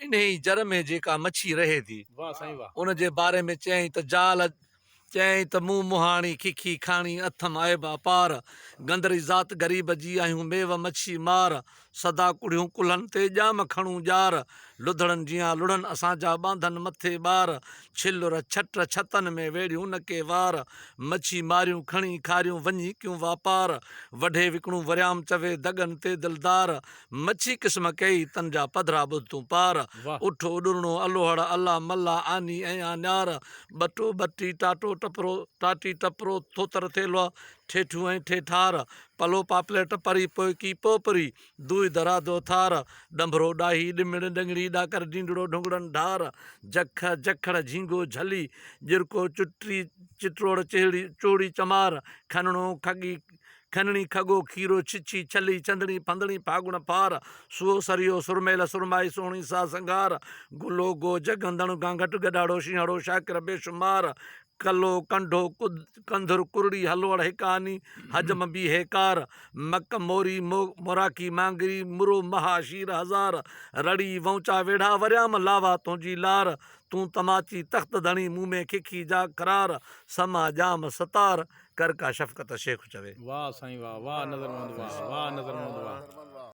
इन ही जर में जेका मच्छी रहे थी वाह साईं वाह। उन जे बारे में चयईं त जाल चयईं त मुंहुं मुहाणी खिखी खाणी अथम आइबा पार गंदरी ज़ात ग़रीब जी आहियूं मेव मच्छी मार सदा कुड़ियूं कुल्हनि ते ॼाम खणूं ॼार लुधड़नि जियां लुड़नि असांजा बांधनि मथे ॿार छिल्लुर छट छतनि में वेड़ियूं न के वार मच्छी मारियूं खणी खारियूं वञी कयूं वापार वढे विकिणूं वरियाम चवे दगनि ते दिलदार मच्छी क़िस्म कई तन जा पधरा ॿुध तूं पार वाह उठो उॾुरणो अलोहड़ अला मल्ला आनी ऐं आन्यार बटो बटी टाटो टपरो टाटी टपरो थोतर थेलवा ठेठू ऐं ठेठार पलो पापलेट परी पोइकी पोपरी दूई दरादो थार डंभरो डाही डिमिड़ डंगड़ी डाकर डींडड़ो ढुंगड़नि ढार जख जखड़ झींगो झली जिरको चुटी चित्रोड़ चेड़ी चोड़ी चमार खनणो खगी खनणी खगो खीरो छिछी छली चंदड़ी फंदड़ी फागुण पार सुओ सरियो सुरमेल सुरमाई सोणी सा संगार गुलो गो जगंदण गांगट गडाड़ो शिहड़ो शाकिर बेशुमार कलो कंढो कुद कंधुर कुरड़ी हलवड़ हिकानी हजम बि हेकार मक मोरी मोराकी मांगरी मुरो महा शीर हज़ार रड़ी वौचा वेढ़ा वरियाम लावा तुंहिंजी लार तूं तमाची तख्त धणी मुंह में खिखी जा करार समा जाम सतार कर का शफ़क़त शेख चवे। वाह साईं वाह। वाह नज़रमंद वाह। वाह नज़रमंद वाह।